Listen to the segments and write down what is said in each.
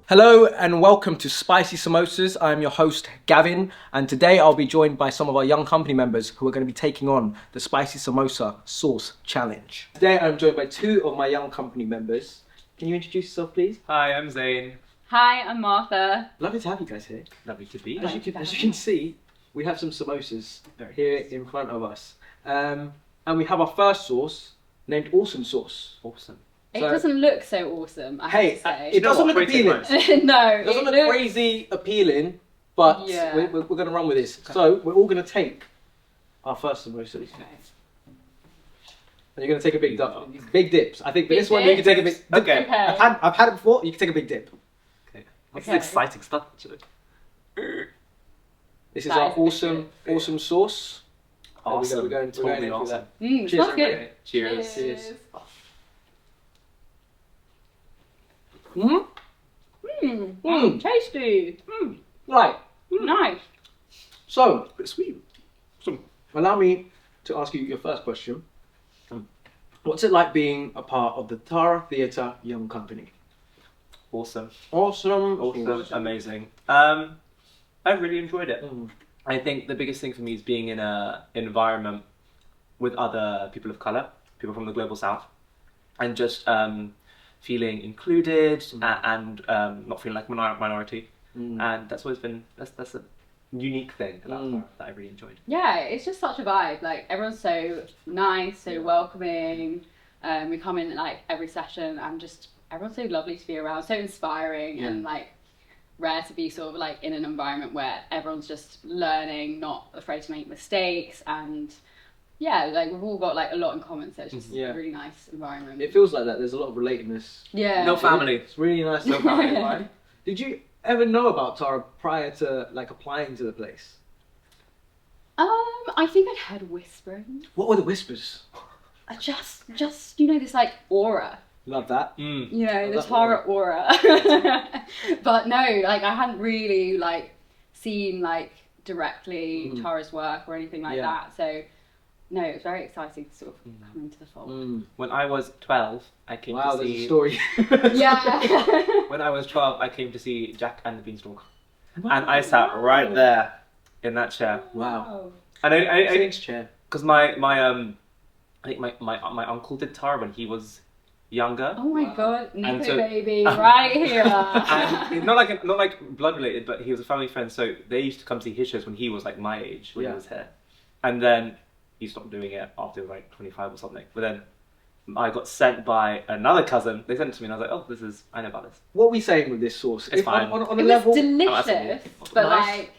Hello and welcome to Spicy Samosas. I'm your host Gavin, and today I'll be joined by some of our young company members who are going to be taking on the Spicy Samosa Sauce Challenge. Today I'm joined by two of my young company members. Can you introduce yourself, please? Hi, I'm Zain. Hi, I'm Martha. Lovely to have you guys here. Lovely to be As you can see, we have some samosas here in front of us, and we have our first sauce named Awesome Sauce. Awesome. It doesn't look so awesome, I have to say. It doesn't look appealing. No, It doesn't look crazy appealing, but Yeah. we're going to run with this. So we're all going to take our first samosa. And you're going to take a big dips. I think for this one you can take a big. Okay. I've had it before. You can take a big dip. Okay. This is exciting stuff, actually. This is our awesome sauce. Awesome. We're going Totally into awesome. that. Smells Cheers. good. Cheers. Cheers. Tasty. Right. Nice. So, Bit sweet. allow me to ask you your first question. What's it like being a part of the Tara Theatre Young Company? Awesome. Awesome. Amazing. I really enjoyed it. Mm. I think the biggest thing for me is being in an environment with other people of colour, people from the global south, and just feeling included and not feeling like a minority. And that's always been that's a unique thing about Tara that I really enjoyed. Yeah, it's just such a vibe. Like, everyone's so nice, so welcoming. We come in like every session and just everyone's so lovely to be around, so inspiring and like rare to be sort of like in an environment where everyone's just learning, not afraid to make mistakes, and yeah, like we've all got like a lot in common, so it's just a really nice environment. It feels like that. There's a lot of relatedness. Yeah. No family. It's really nice. No family, right? Did you ever know about Tara prior to like applying to the place? I think I'd heard whispering. What were the whispers? Just you know, this like aura. Love that. You know, the that Tara aura. But no, like I hadn't really like seen like directly Tara's work or anything like that. So no, it was very exciting to sort of come into the fold. When I was 12, I came to There's see. a story. Yeah. When I was 12, I came to see Jack and the Beanstalk, and I sat right there in that chair. Wow. And I Phoenix chair. because I think my uncle did Tara when he was younger. Oh my god, Nico And so- baby, right here. And not like blood related, but he was a family friend, so they used to come see his shows when he was like my age when he was here, and then he stopped doing it after he was like 25 or something. But then I got sent by another cousin. They sent it to me, and I was like, "Oh, I know about this." What are we saying with this sauce? It's fine. On a It level, was delicious, Oh, but nice. like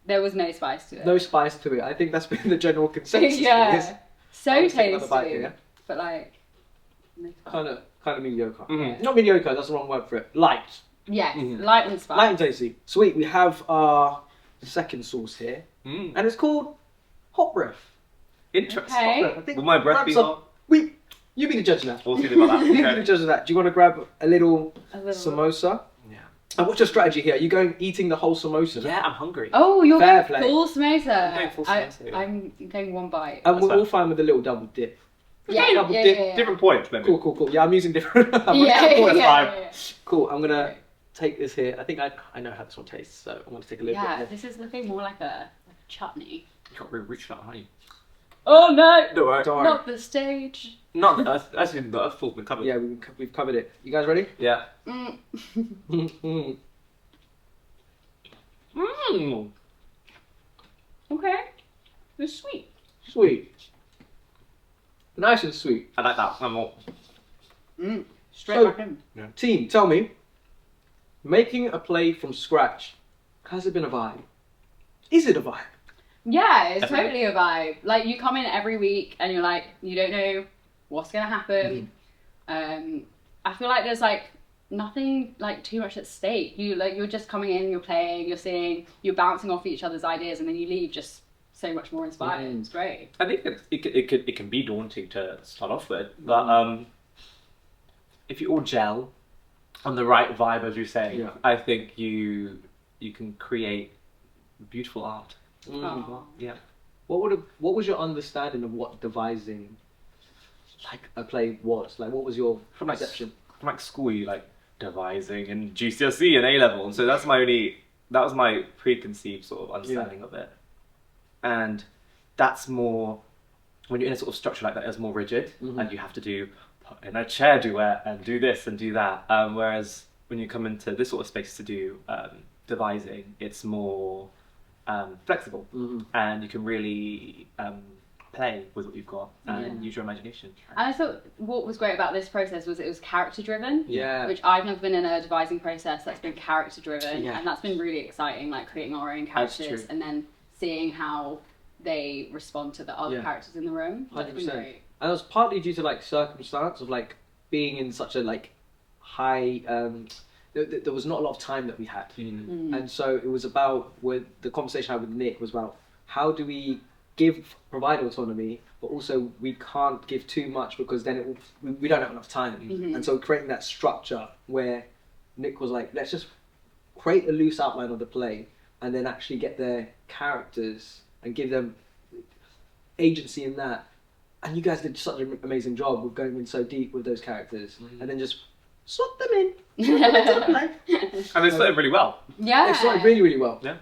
there was no spice to it. no spice to it. I think that's been the general consensus. Yeah. For this. So I'll take another bite tasty, here. but like no spice. Kind of mediocre. Mhm. Not mediocre. That's the wrong word for it. Light. Yes, light and spice. Light and tasty. Sweet. We have our second sauce here, and it's called hot breath. Interesting. Okay. Hot breath. I think Will my breath grab be some- hot? You be the judge now. We'll see about that. You be the Okay. judge of that. Do you want to grab a little samosa? Yeah. And what's your strategy here? Are you going eating the whole samosa? Yeah, I'm hungry. Oh, you're Fair going play. full samosa. I'm going full samosa, yeah. I'm going one bite. And That's we're all fine. fine with a little double dip. Yeah, double yeah, dip, yeah, yeah. Different points, maybe. Cool. Yeah, I'm using different. I'm Yeah, using different yeah, vibe. yeah. Cool. I'm gonna take this here. I think I know how this one tastes, so I'm gonna take a little Yeah, bit. this is looking more like a chutney. You got really rich now, honey. Oh no! Don't worry. Darn. Not the stage. Not the earth. Actually, the earth full been covered. Yeah, we've covered it. You guys ready? Yeah. Mm. Okay. It's sweet. Sweet. Nice and sweet. I like that. One more. Straight So- back in. Team, tell me, making a play from scratch, has it been a vibe? Is it a vibe? Yeah, it's Definitely. totally a vibe. Like, you come in every week and you're like, you don't know what's gonna happen. I feel like there's like nothing like too much at stake. You're just coming in, you're playing, you're seeing, you're bouncing off each other's ideas, and then you leave just so much more inspired. It's great. I think it can be daunting to start off with, but if you all gel on the right vibe, as you say, I think you can create beautiful art. Oh. Yeah. What was your understanding of what devising like a play was? Like, what was your From like perception? from like school, you like devising in GCSE and A level, and so that was my preconceived sort of understanding of it. And that's more, when you're in a sort of structure like that, it's more rigid, and you have to put in a chair duet and do this and do that. Whereas when you come into this sort of space to do devising, it's more flexible, and you can really play with what you've got and use your imagination. And I thought what was great about this process was it was character driven. Yeah. Which I've never been in a devising process that's been character driven, Yeah. and that's been really exciting. Like creating our own characters and then seeing how they respond to the other characters in the room. That's been 100%. great. And it was partly due to like circumstance of like being in such a like high. There was not a lot of time that we had, and so it was about the conversation I had with Nick was about how do we provide autonomy, but also we can't give too much because then we don't have enough time. And so creating that structure where Nick was like, let's just create a loose outline of the play and then actually get their characters and give them agency in that. And you guys did such an amazing job with going in so deep with those characters and then just slot them in. And they started really well. Yeah. It started really, really well. Yeah.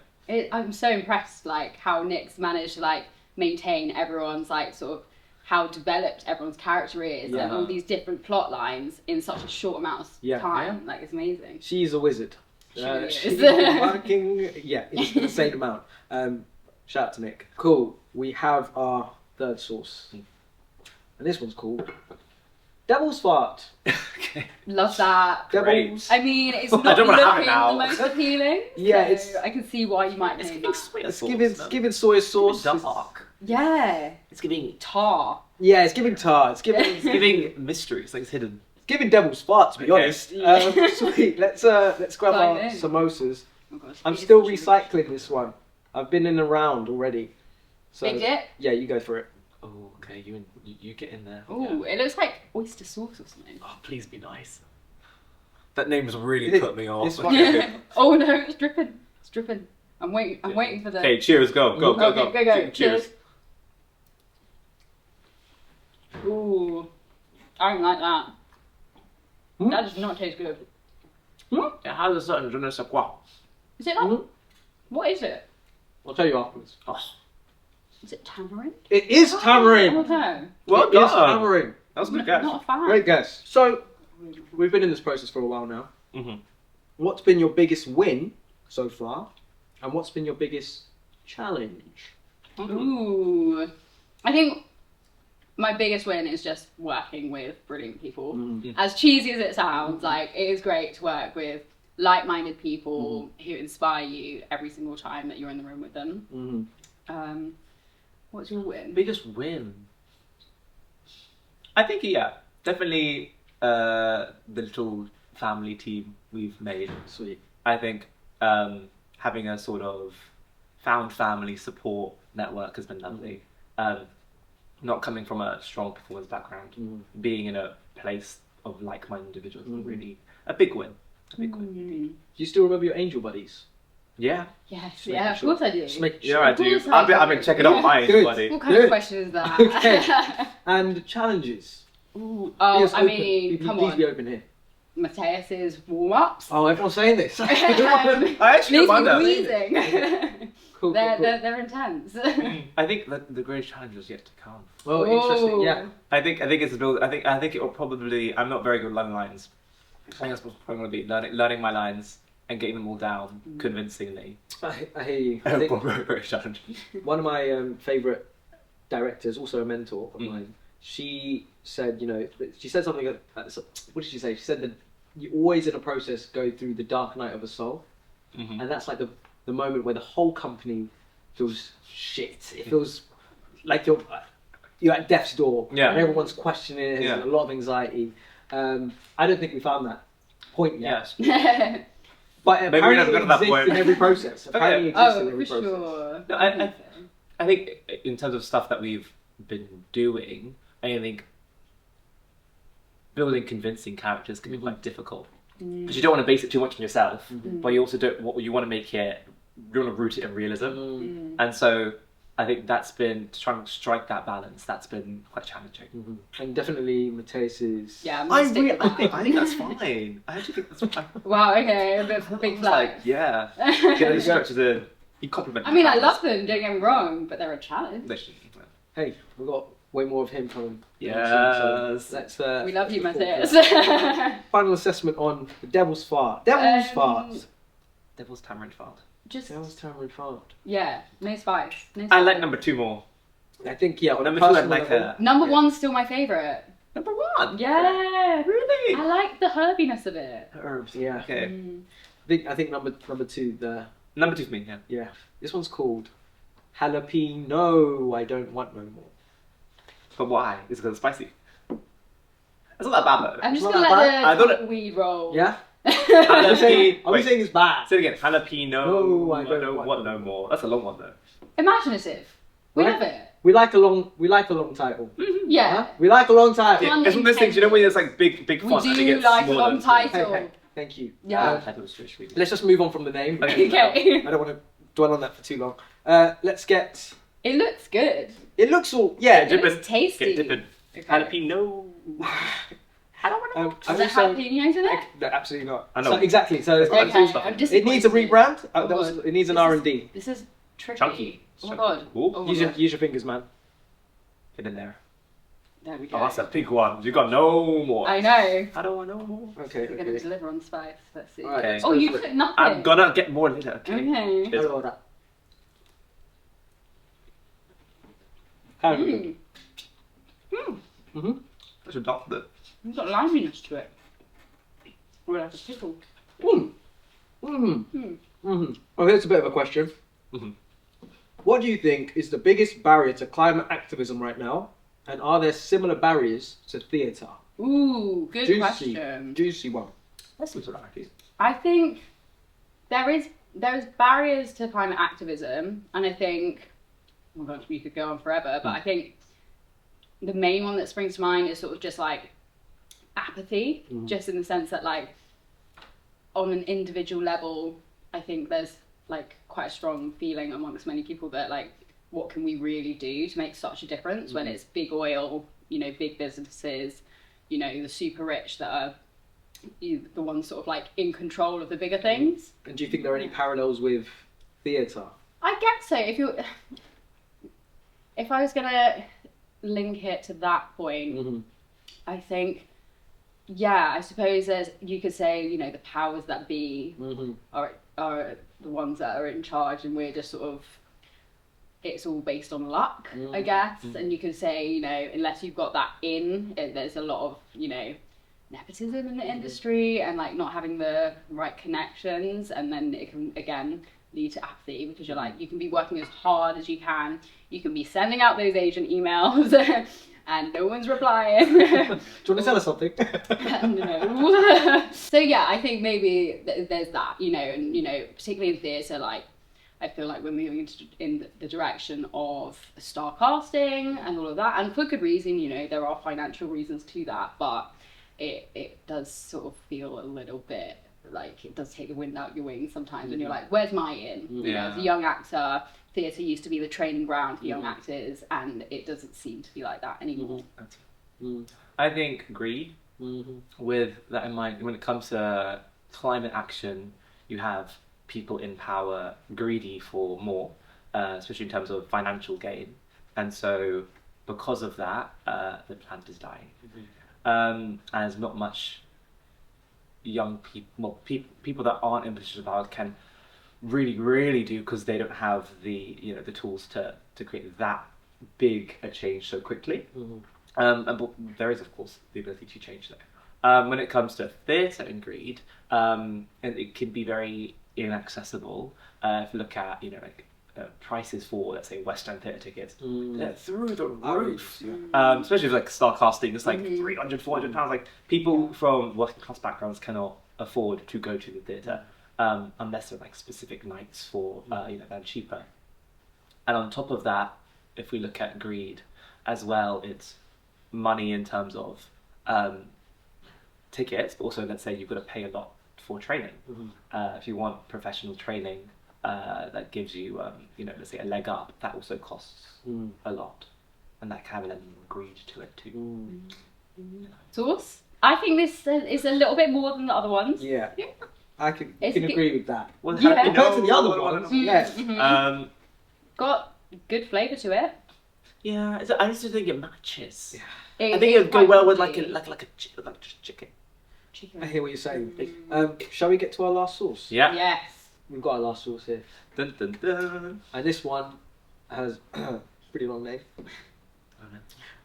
I'm so impressed, like how Nick's managed to like maintain everyone's like sort of how developed everyone's character is and all these different plot lines in such a short amount of time. Like it's amazing. She's a wizard. She really She's is. working, it's the same amount. Shout out to Nick. Cool. We have our third sauce, and this one's called Devil's Fart. Okay. Love that. Devil's. I mean, it's I not don't wanna have it looking now. the most appealing. Yeah, so I can see why you might name that. It's giving soy sauce. Dark. Yeah. It's giving Tar. Yeah, it's giving tar. It's giving. It's giving mystery. It's like it's hidden. It's giving Devil's Fart, to be honest. Sweet. Let's grab our Dive in. samosas. Oh gosh, I'm it is still such a- recycling this one. I've been in a round already. So Big dip? yeah, you go for it. Oh, okay. You get in there. Ooh, it looks like oyster sauce or something. Oh, please be nice. That name has really put me off. It's fine. Oh no, it's dripping. It's dripping. I'm waiting for the... Okay, cheers. Go. Okay, go. Cheers. Ooh. I don't like that. Hmm? That does not taste good. It has a certain je ne sais quoi. Is it like... What is it? I'll tell you afterwards. Oh, Is it tamarind? It is tamarind. Oh no. well It is done. tamarind. That was a good guess. Not a fan. Great guess. So, we've been in this process for a while now. Mhm. What's been your biggest win so far? And what's been your biggest challenge? Ooh. I think my biggest win is just working with brilliant people. As cheesy as it sounds, like it is great to work with like-minded people who inspire you every single time that you're in the room with them. What's your win? Biggest win. I think definitely the little family team we've made. Sweet. I think having a sort of found family support network has been lovely. Not coming from a strong performance background, being in a place of like-minded individuals is really a big win. A big win. Do you still remember your angel buddies? Yeah. Yes, making yeah, of sure. course I do. Just making Yeah, sure. I do. Of course I I've do. been checking out my Good. buddy. What kind of Good. question is that? Okay. And challenges. Ooh, Be as I open- mean, come please on. be open here. Mateus's warm-ups. Oh, everyone's saying this. I actually Leaves me wonder. wheezing. Cool, They're intense. I think that the greatest challenge is yet to come. Well, interesting. Yeah. I think it's a build. I think it will probably. I'm not very good at learning lines. I think that's probably going to be learning my lines and getting them all down convincingly. I hear you. I I think think very challenge. one of my favourite directors, also a mentor of mine, she said, she said something. What did she say? She said that you always in a process go through the dark night of a soul, and that's like the moment where the whole company feels shit. It feels like you're at death's door, Yeah. and everyone's questioning it. There's a lot of anxiety. I don't think we found that point yet. Yes. But Maybe we apparently never it got to that exists point. in every process. Apparently it exists in Oh, every for process. sure. No, I think in terms of stuff that we've been doing, I think building convincing characters can be quite difficult because you don't want to base it too much on yourself, but you also don't. What you want to make it, you want to root it in realism, and so I think that's been to try and strike that balance. That's been quite challenging. And definitely Mateus's. Yeah, I'm gonna stick with that. I think that's fine. I actually think that's fine. Wow, okay, a bit of a big It's flag. like, yeah, get those structures in. You compliment. I mean, I love them, don't get me wrong, but they're a challenge. They should. Hey, we've got way more of him coming. Yes. So let's. We love you, Mateus. Final assessment on the devil's fart. Devil's fart. Devil's tamarind fart. Just, Devil's tamarind fart. yeah, no spice. No I spice. like number 2 more. I think on Number a 2 I personal like level, Number one's still my favourite. Number 1. Yeah. Really? I like the herbiness of it. herbs. Yeah. Okay. Mm. I think number 2. Number 2 for me. Yeah. Yeah. This one's called jalapeno. I don't want no more. But why? Is it because it's spicy? It's not that bad though. I'm just Not gonna that I let thought the weed roll. Yeah. Are we Wait. saying it's bad? Say it again. Jalapeno. No, I I don't don't want want no no more. That's a long one though. Imaginative. We Right? love it. We like a long title. Yeah. Huh? We like a long title. Yeah. It's one of those things, you know, when there's like big We font and it do gets like a smaller. long title. Hey, thank you. Yeah. Let's just move on from the name. Okay. Okay. I don't want to dwell on that for too long. Let's get. It looks good. It looks all yeah. It looks tasty. Get dipping. Okay. Jalapeno. I don't want to. Is there jalapenos in it? No, absolutely not. I know. So, exactly. So It's got Okay, stuff in I'm it. just. it needs a rebrand. Oh, It needs an This is- R&D. This is tricky. Chunky. Oh my god. Ooh. Oh my Use god. your fingers, man. Get in there. There we go. Oh, that's a big one. You got no more. I know. I don't want no more. Okay. We're gonna Okay. deliver on spice. Let's see. Alright, Okay. let's Oh, go you for it. took nothing. I'm gonna get more later. Okay. Okay. Cheers. Hello, that. How do Mm. Mm-hmm. I should not that. It's got liminess to it. We're like a pickle. Mm. Mm-hmm. Mm. Mm-hmm. Oh, here's a bit of a question. Mhm. What do you think is the biggest barrier to climate activism right now? And are there similar barriers to theatre? Ooh, good Juicy. question. Juicy one. That's some similarities. I think there's barriers to climate activism, and I think, oh my god, we could go on forever, but I think the main one that springs to mind is sort of just like apathy, just in the sense that like on an individual level, I think there's like quite a strong feeling amongst many people that like, what can we really do to make such a difference when it's big oil, you know, big businesses, you know, the super rich that are the ones sort of like in control of the bigger things. And do you think there are any parallels with theatre? I guess so. If I was gonna link it to that point, Mm-hmm. I think, yeah, I suppose you could say, you know, the powers that be Mm-hmm. are the ones that are in charge, and we're just sort of, it's all based on luck, I guess. And you could say, you know, unless you've got that there's a lot of, you know, nepotism in the industry and like not having the right connections, and then it can again lead to apathy because you're like, you can be working as hard as you can be sending out those agent emails and no one's replying. Do you want to tell us something? No. So yeah, I think maybe there's that, you know, and you know, particularly in theatre, like I feel like we're moving in the direction of star casting and all of that, and for good reason. You know, there are financial reasons to that, but it does sort of feel a little bit like it does take the wind out your wings sometimes, and you're like, where's my in? You know, as a young actor, theatre used to be the training ground for young actors, and it doesn't seem to be like that anymore. I think agree with that in mind. When it comes to climate action, you have people in power greedy for more, especially in terms of financial gain, and so because of that, the planet is dying. And there's not much young people, people that aren't in positions of power can really do, because they don't have the the tools to create that big a change so quickly. But there is of course the ability to change that. When it comes to theatre and greed, and it can be very inaccessible. If you look at like prices for, let's say, West End theatre tickets, they're through the roof. Especially with like star casting, it's like £300-400. Like people from working class backgrounds cannot afford to go to the theatre unless they're like specific nights for they're cheaper. And on top of that, if we look at greed as well, it's money in terms of tickets, but also let's say you've got to pay a lot for training. If you want professional training, that gives you, let's say a leg up, that also costs a lot, and that can have an element of greed to it too. Sauce? I think this is a little bit more than the other ones. Yeah. I can It's agree with that. Well, Yeah. Compared to the other ones, yeah. Got good flavour to it. Yeah, I just think it matches. Yeah. I think it would go well with like just chicken. I hear what you're saying. Shall we get to our last sauce? Yeah. Yes. We've got our last sauce here. Dun, dun, dun. And this one has a pretty long name.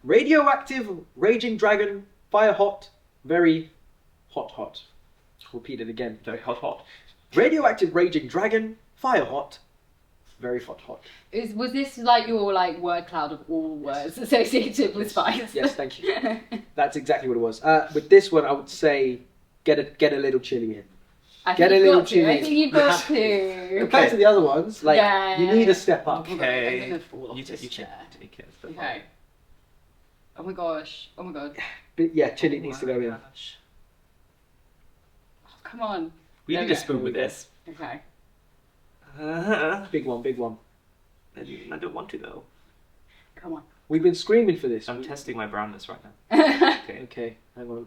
Radioactive Raging Dragon, Fire Hot, Very Hot Hot. Repeat it again. Very hot. Radioactive Raging Dragon, Fire Hot, Very Hot Hot. Was this like your word cloud of all words associated with spice? Yes, thank you. That's exactly what it was. With this one, I would say get a little chili in. I Get think a you've little got to. chili. I think you've got to. Compared to the other ones, you need a step up. Okay. I'm gonna fall off You this take chair. it. Okay. Oh my gosh. Oh my god. But yeah, chili needs to go in. Gosh. Oh, come on. We need Okay. a spoon with this. Okay. Big one. I don't want to though. Come on. We've been screaming for this. I'm testing my brownness right now. Okay. Okay, hang on.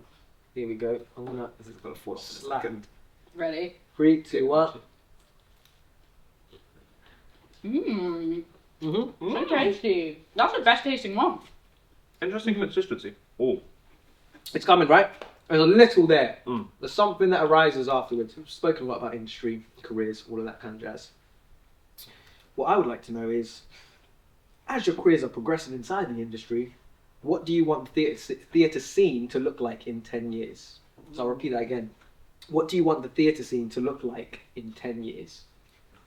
Here we go. I'm gonna This is gonna fall off in a Slap. second. Ready? 3, 2, 1. Mmm. Mm-hmm. So tasty. That's the best tasting one. Interesting consistency. Oh. It's coming, right? There's a little there. Mm. There's something that arises afterwards. We've spoken a lot about industry, careers, all of that kind of jazz. What I would like to know is, as your careers are progressing inside the industry, what do you want the theatre scene to look like in 10 years? So I'll repeat that again. What do you want the theatre scene to look like in 10 years?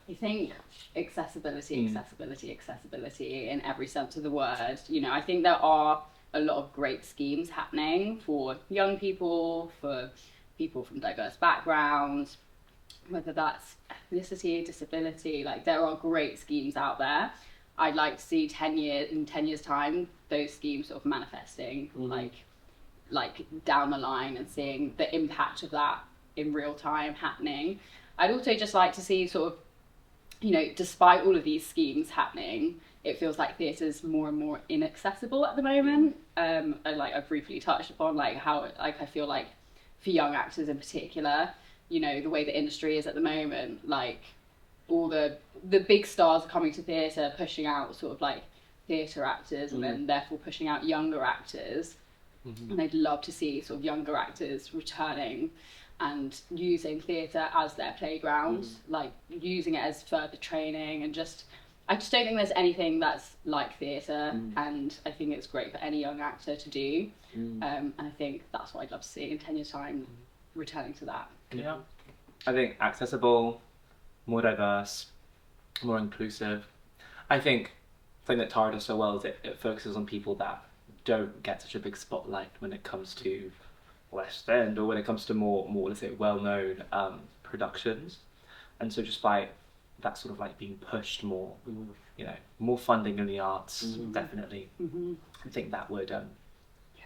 I think accessibility in every sense of the word. I think there are a lot of great schemes happening for young people, for people from diverse backgrounds, whether that's ethnicity, disability. There are great schemes out there. I'd like to see in 10 years time those schemes sort of manifesting like down the line and seeing the impact of that in real time happening. I'd also just like to see sort of, despite all of these schemes happening, it feels like theatre's more and more inaccessible at the moment. And I briefly touched upon how I feel like for young actors in particular, the way the industry is at the moment, all the big stars are coming to theatre, pushing out sort of theatre actors and then therefore pushing out younger actors. And I'd love to see sort of younger actors returning and using theatre as their playground, using it as further training, and I just don't think there's anything that's like theatre, and I think it's great for any young actor to do, and I think that's what I'd love to see in 10 years time, returning to that. Yeah. I think accessible, more diverse, more inclusive. I think the thing that Tara does so well is it focuses on people that don't get such a big spotlight when it comes to West End or when it comes to more let's say well-known productions, and so just by that sort of being pushed more, more funding in the arts, definitely. I think that would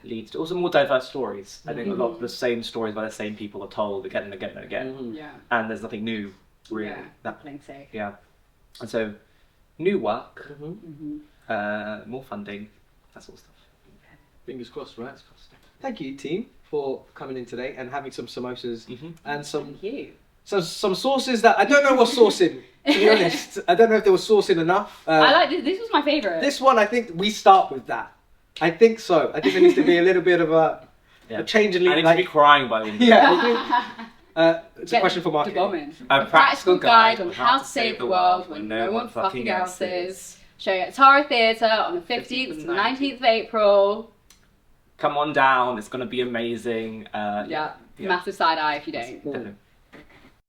lead to also more diverse stories. I think a lot of the same stories by the same people are told again and again and again, and there's nothing new really. Yeah. And so new work, more funding, that sort of stuff. Fingers crossed, right? Thank you, team, for coming in today and having some samosas and some sauces that I don't know what's saucing. To be honest, I don't know if there was saucing enough. I like this. This was my favourite. This one, I think we start with that. I think so. I think there needs to be a little bit of a change in. I need to be crying by the end. It's a question for Mark. A practical guide on how to save the world when no one fucking else is. Showing at Tara Theatre on the 15th to the 19th of April. Come on down, it's going to be amazing. Massive side eye if you don't.